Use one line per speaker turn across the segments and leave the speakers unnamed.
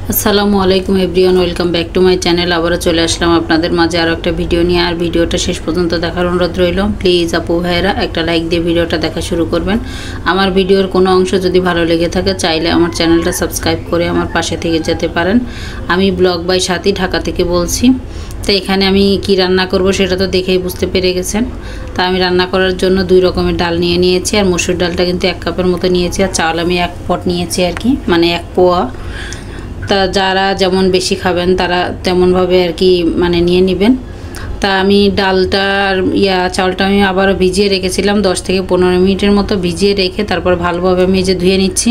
আসসালামু আলাইকুম everyone, welcome back to my channel. আবারও চলে আসলাম আপনাদের মাঝে আরও একটা ভিডিও নিয়ে। আর ভিডিওটা শেষ পর্যন্ত দেখার অনুরোধ রইল। প্লিজ আপু ভাইয়েরা একটা লাইক দিয়ে ভিডিওটা দেখা শুরু করবেন। আমার ভিডিওর কোনো অংশ যদি ভালো লেগে থাকে চাইলে আমার চ্যানেলটা সাবস্ক্রাইব করে আমার পাশে থেকে যেতে পারেন। আমি ব্লগ বাই সাথী ঢাকা থেকে বলছি। তো এখানে আমি কি রান্না করব সেটা তো দেখেই বুঝতে পেরে গেছেন। তা আমি রান্না করার জন্য 2 রকমের ডাল নিয়ে নিয়েছি। আর মসুর ডালটা কিন্তু 1 কাপের মতো নিয়েছি। আর চাল আমি 1 পট নিয়েছি আর কি, মানে 1 পোয়া। তা যারা যেমন বেশি খাবেন তারা তেমনভাবে আর কি মানে নিয়ে নেবেন। তা আমি ডালটার চাউলটা আমি আবারও ভিজিয়ে রেখেছিলাম 10 থেকে 15 মিনিটের মতো ভিজিয়ে রেখে তারপর ভালোভাবে আমি যে ধুয়ে নিচ্ছি।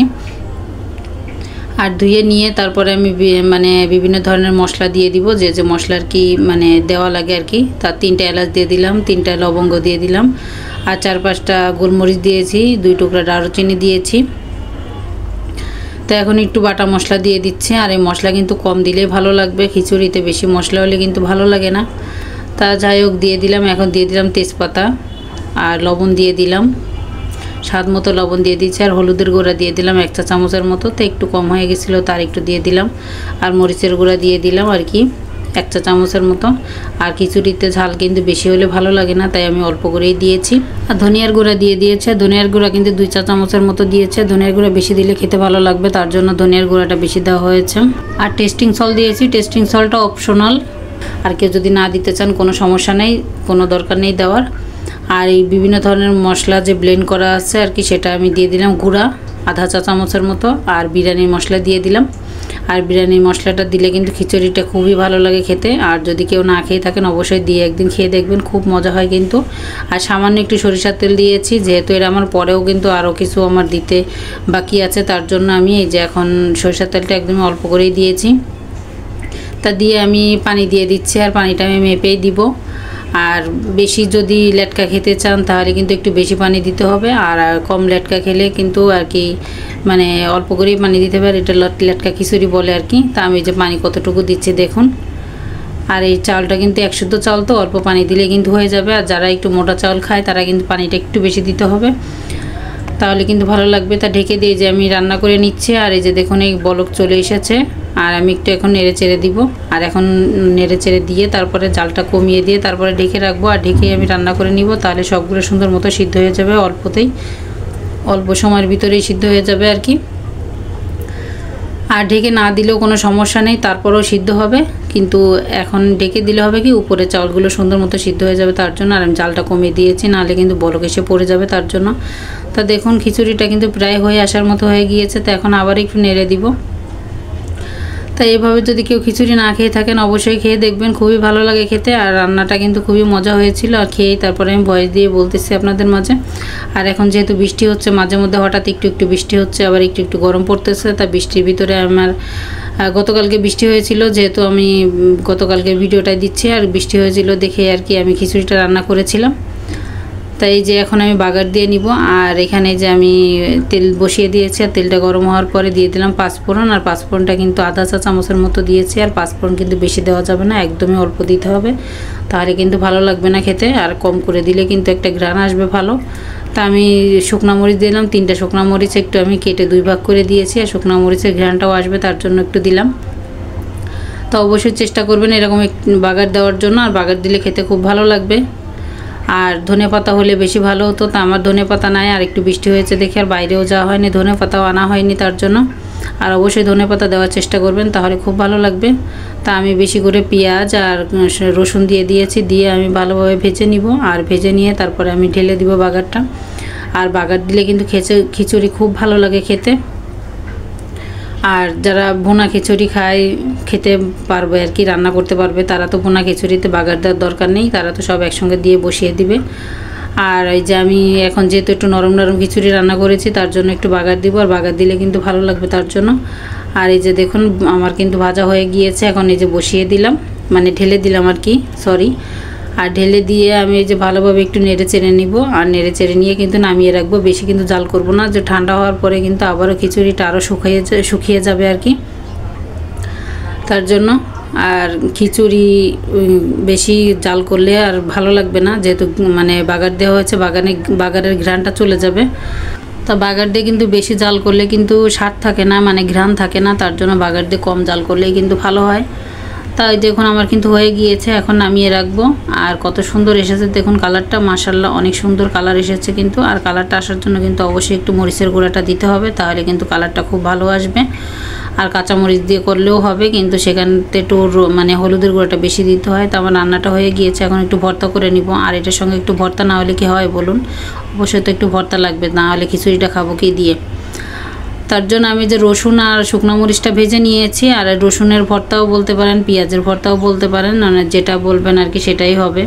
আর ধুয়ে নিয়ে তারপরে আমি মানে বিভিন্ন ধরনের মশলা দিয়ে দিব, যে যে মশলা আর কি মানে দেওয়া লাগে আর কি। তার 3টা এলাচ দিয়ে দিলাম, 3টা লবঙ্গ দিয়ে দিলাম, আর 4-5টা গোলমরিচ দিয়েছি, 2 টুকরা দারুচিনি দিয়েছি। তো এখন একটু বাটা মশলা দিয়ে দিচ্ছি। আর এই মশলা কিন্তু কম দিলেই ভালো লাগবে, খিচুড়িতে বেশি মশলা হলে কিন্তু ভালো লাগে না। তা যাই হোক দিয়ে দিলাম। এখন দিয়ে দিলাম তেজপাতা আর লবণ দিয়ে দিলাম, স্বাদ মতো লবণ দিয়ে দিচ্ছি। আর হলুদের গুঁড়া দিয়ে দিলাম 1 চা চামচের মতো, তো একটু কম হয়ে গেছিলো তার একটু দিয়ে দিলাম। আর মরিচের গুঁড়া দিয়ে দিলাম আর কি 1 চা চামচের মতো। আর খিচুড়িতে ঝাল কিন্তু বেশি হলে ভালো লাগে না, তাই আমি অল্প করেই দিয়েছি। আর ধনিয়ার গুঁড়া দিয়ে দিয়েছে, ধনিয়ার গুঁড়া কিন্তু 2 চা চামচের মতো দিয়েছে। ধনিয়ার গুঁড়া বেশি দিলে খেতে ভালো লাগবে, তার জন্য ধনিয়ার গুঁড়াটা বেশি দেওয়া হয়েছে। আর টেস্টিং সল্ট দিয়েছি, টেস্টিং সল্টটা অপশনাল। আর কেউ যদি না দিতে চান কোনো সমস্যা নেই, কোনো দরকার নেই দেওয়ার। আর এই বিভিন্ন ধরনের মশলা যে ব্লেন্ড করা আছে আর কি সেটা আমি দিয়ে দিলাম গুঁড়া 1/2 চা চামচের মতো। আর বিরিয়ানির মশলা দিয়ে দিলাম। আর বিরিয়ানির মশলাটা দিলে কিন্তু খিচুড়িটা খুবই ভালো লাগে খেতে। আর যদি কেউ না খেয়ে থাকেন অবশ্যই দিয়ে একদিন খেয়ে দেখবেন, খুব মজা হয় কিন্তু। আর সামান্য একটু সরিষার তেল দিয়েছি, যেহেতু এর আমার পরেও কিন্তু আরও কিছু আমার দিতে বাকি আছে, তার জন্য আমি এই যে এখন সরিষার তেলটা একদমই অল্প করেই দিয়েছি। তা দিয়ে আমি পানি দিয়ে দিচ্ছি, আর পানিটা আমি মেপেই দিব। আর বেশি যদি লেটকা খেতে চান তাহলে কিন্তু একটু বেশি পানি দিতে হবে। আর কম লেটকা খেলে কিন্তু আর কি মানে অল্প করেই পানি দিতে হবে। আর এটা লেটকা খিচুড়ি বলে আর কি। তা আমি যে পানি কতটুকু দিচ্ছি দেখুন। আর এই চালটা কিন্তু 1 শুদ্ধ চাল, তো অল্প পানি দিলে কিন্তু হয়ে যাবে। আর যারা একটু মোটা চাল খায় তারা কিন্তু পানিটা একটু বেশি দিতে হবে, তাহলে কিন্তু ভালো লাগবে। তা ঢেকে দিয়ে যে আমি রান্না করে নিচ্ছি। আর এই যে দেখুন এই বলক চলে এসেছে। আর আমি একটু এখন নেড়ে চেড়ে দিব। আর এখন নেড়ে চেড়ে দিয়ে তারপরে জালটা কমিয়ে দিয়ে তারপরে ঢেকে রাখবো। আর ঢেকে আমি রান্না করে নিব, তাহলে সবগুলো সুন্দর মতো সিদ্ধ হয়ে যাবে অল্পতেই, অল্প সময়ের ভিতরেই সিদ্ধ হয়ে যাবে আর কি। আর ঢেকে না দিলেও কোনো সমস্যা নেই, তারপরেও সিদ্ধ হবে। কিন্তু এখন ঢেকে দিলে হবে কি উপরে চাউলগুলো সুন্দর মতো সিদ্ধ হয়ে যাবে, তার জন্য। আর আমি জালটা কমিয়ে দিয়েছি, নাহলে কিন্তু বলক এসে পড়ে যাবে, তার জন্য। তা দেখুন খিচুড়িটা কিন্তু প্রায় হয়ে আসার মতো হয়ে গিয়েছে। তো এখন আবার একটু নেড়ে দিব। তাই এভাবে যদি কেউ খিচুড়ি না খেয়ে থাকেন অবশ্যই খেয়ে দেখবেন, খুবই ভালো লাগে খেতে। আর রান্নাটা কিন্তু খুবই মজা হয়েছিল। আর খেয়েই তারপরে আমি ভয়েস দিয়ে বলতেছি আপনাদের মাঝে। আর এখন যেহেতু বৃষ্টি হচ্ছে, মাঝে মধ্যে হঠাৎ একটু একটু বৃষ্টি হচ্ছে, আবার একটু একটু গরম পড়তেছে। তা বৃষ্টির ভিতরে আমার গতকালকে বৃষ্টি হয়েছিল, যেহেতু আমি গতকালকে ভিডিওটাই দিচ্ছি। আর বৃষ্টি হয়েছিল দেখে আর কি আমি খিচুড়িটা রান্না করেছিলাম। তাই যে এখন আমি বাগার দিয়ে নিব। আর এখানে যে আমি তেল বসিয়ে দিয়েছি, আর তেলটা গরম হওয়ার পরে দিয়ে দিলাম 5 ফোড়ন। আর 5 ফোড়নটা কিন্তু 1/2 চা চামচের মতো দিয়েছি। আর 5 ফোড়ন কিন্তু বেশি দেওয়া যাবে না, একদমই অল্প দিতে হবে, তাহলে কিন্তু ভালো লাগবে না খেতে। আর কম করে দিলে কিন্তু একটা ঘ্রাণ আসবে ভালো। তা আমি শুকনা মরিচ দিলাম 3টা শুকনা মরিচ, একটু আমি কেটে 2 ভাগ করে দিয়েছি। আর শুকনা মরিচের ঘ্রাণটাও আসবে তার জন্য একটু দিলাম। তো অবশ্যই চেষ্টা করবেন এরকম বাগার দেওয়ার জন্য, আর বাগার দিলে খেতে খুব ভালো লাগবে। আর ধনেপাতা হলে বেশি ভালো হতো, তা আমার ধনেপাতা নাই। আর একটু বৃষ্টি হয়েছে দেখে আর বাইরেও যাওয়া হয়নি, ধনেপাতাও আনা হয়নি তার জন্য। আর অবশ্যই ধনেপাতা দেওয়ার চেষ্টা করবেন, তাহলে খুব ভালো লাগবে। তা আমি বেশি করে পেঁয়াজ আর রসুন দিয়ে দিয়েছি, দিয়ে আমি ভালোভাবে ভেজে নিব। আর ভেজে নিয়ে তারপরে আমি ঢেলে দিব বাগারটা। আর বাগার দিলে কিন্তু খিচুড়ি খুব ভালো লাগে খেতে। আর যারা ভুনা খিচুড়ি খায় খেতে পারবে আর কি, রান্না করতে পারবে, তারা তো ভুনা খিচুড়িতে বাগার দেওয়ার দরকার নেই, তারা তো সব একসঙ্গে দিয়ে বসিয়ে দিবে। আর এই যে আমি এখন যেহেতু একটু নরম নরম খিচুড়ি রান্না করেছি, তার জন্য একটু বাগার দিব। আর বাগার দিলে কিন্তু ভালো লাগবে তার জন্য। আর এই যে দেখুন আমার কিন্তু ভাজা হয়ে গিয়েছে, এখন এই যে বসিয়ে দিলাম, মানে ঢেলে দিলাম আর কি, সরি। আর ঢেলে দিয়ে আমি এই যে ভালোভাবে একটু নেড়ে চেড়ে নিব। আর নেড়ে চেড়ে নিয়ে কিন্তু নামিয়ে রাখবো, বেশি কিন্তু জাল করব না, যে ঠান্ডা হওয়ার পরে কিন্তু আবারও খিচুড়িটা আরও শুকিয়ে যাবে আর কি, তার জন্য। আর খিচুড়ি বেশি জাল করলে আর ভালো লাগবে না, যেহেতু মানে বাগার দেওয়া হয়েছে, বাগারের ঘ্রাণটা চলে যাবে। তা বাগার দিয়ে কিন্তু বেশি জাল করলে কিন্তু স্বাদ থাকে না, মানে ঘ্রাণ থাকে না, তার জন্য বাগার দিয়ে কম জাল করলেই কিন্তু ভালো হয়। তাই দেখুন আমার কিন্তু হয়ে গিয়েছে, এখন নামিয়ে রাখবো। আর কত সুন্দর এসেছে দেখুন কালারটা, মাশাআল্লাহ অনেক সুন্দর কালার এসেছে কিন্তু। আর কালারটা আসার জন্য কিন্তু অবশ্যই একটু মরিচের গুঁড়াটা দিতে হবে, তাহলে কিন্তু কালারটা খুব ভালো আসবে। আর কাঁচা মরিচ দিয়ে করলেও হবে, কিন্তু সেখানতে একটু মানে হলুদের গুঁড়াটা বেশি দিতে হয়। তো আমার রান্নাটা হয়ে গিয়েছে, এখন একটু ভর্তা করে নিব। আর এটার সঙ্গে একটু ভর্তা না হলে কি হয় বলুন, অবশ্যই তো একটু ভর্তা লাগবে, না হলে খিচুড়িটা খাবো কি দিয়ে। তার জন্য আমি যে রসুন আর শুকনো মরিচটা ভেজে নিয়েছি, আর রসুনের ভর্তাও বলতে পারেন, পেঁয়াজের ভর্তাও বলতে পারেন, মানে যেটা বলবেন আর কি সেটাই হবে।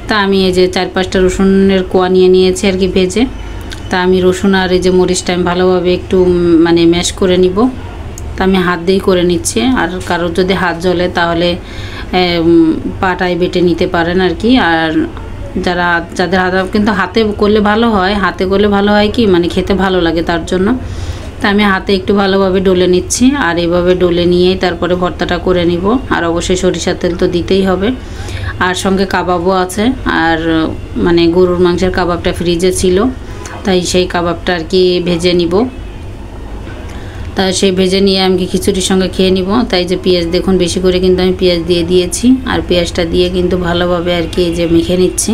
তা আমি এই যে 4-5টা রসুনের কোয়া নিয়ে নিয়েছি আর কি ভেজে। তা আমি রসুন আর এই যে মরিচটা আমি ভালোভাবে একটু মানে ম্যাশ করে নিব। তা আমি হাত দিয়েই করে নিচ্ছি, আর কারোর যদি হাত জ্বলে তাহলে পাটায় বেটে নিতে পারেন আর কি। আর যাদের হাতে কিন্তু হাতে করলে ভালো হয়, হাতে করলে ভালো হয় কি মানে খেতে ভালো লাগে, তার জন্য। তা আমি হাতে একটু ভালোভাবে ডলে নিচ্ছি, আর এইভাবে ডলে নিয়েই তারপরে ভর্তাটা করে নিব। আর অবশ্যই সরিষার তেল তো দিতেই হবে, আর সঙ্গে কাবাবও আছে। আর মানে গরুর মাংসের কাবাবটা ফ্রিজে ছিল, তাই সেই কাবাবটা আর কি ভেজে নিব। তাই সেই ভেজে নিয়ে আমি খিচুড়ির সঙ্গে খেয়ে নিব। তাই যে পেঁয়াজ দেখুন বেশি করে কিন্তু আমি পেঁয়াজ দিয়ে দিয়েছি, আর পেঁয়াজটা দিয়ে কিন্তু ভালোভাবে আর কি যে মেখে নিচ্ছি।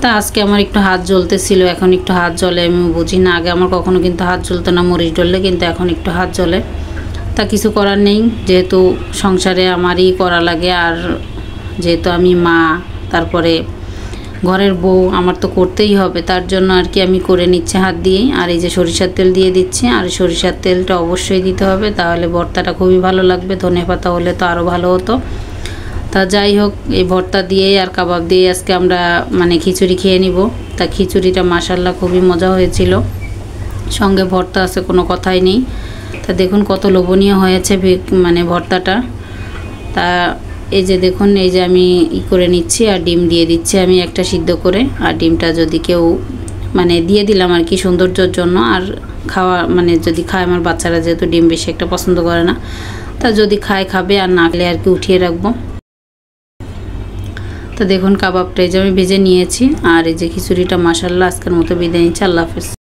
তা আজকে আমার একটু হাত জ্বলতেছিল, এখন একটু হাত জ্বলে, আমি বুঝি না, আগে আমার কখনো কিন্তু হাত জ্বলতো না মরিচ ডললে, কিন্তু এখন একটু হাত জ্বলে। তা কিছু করার নেই, যেহেতু সংসারে আমারই করা লাগে, আর যেহেতু আমি মা, তারপরে ঘরের বউ, আমার তো করতেই হবে, তার জন্য আর কি আমি করে নিচ্ছি হাত দিয়েই। আর এই যে সরিষার তেল দিয়ে দিচ্ছি, আর সরিষার তেলটা অবশ্যই দিতে হবে, তাহলে ভর্তাটা খুবই ভালো লাগবে। ধনেপাতা হলে তো আরও ভালো হতো। তা যাই হোক, এই ভর্তা দিয়েই আর কাবাব দিয়ে আজকে আমরা মানে খিচুড়ি খেয়ে নিব। তা খিচুড়িটা মাশাআল্লাহ খুবই মজা হয়েছিল, সঙ্গে ভর্তা আছে, কোনো কথাই নেই। তা দেখুন কত লোভনীয় হয়েছে মানে ভর্তাটা। তা এই যে দেখুন, এই যে আমি করে নিচ্ছি, আর ডিম দিয়ে দিচ্ছি আমি একটা সিদ্ধ করে। আর ডিমটা যদি কেউ মানে দিয়ে দিলাম আর কি সৌন্দর্যের জন্য, আর খাওয়া মানে যদি খায়, আমার বাচ্চারা যেহেতু ডিম বেশি একটা পছন্দ করে না, তা যদি খায় খাবে, আর না খেলে আর কি উঠিয়ে রাখবো। তো দেখুন কাবাবটা এই যে আমি ভেজে নিয়েছি, আর এই যে খিচুড়িটা মাশাআল্লাহ। আজকের মতো বিদায় নিচ্ছি, আল্লাহ হাফেজ।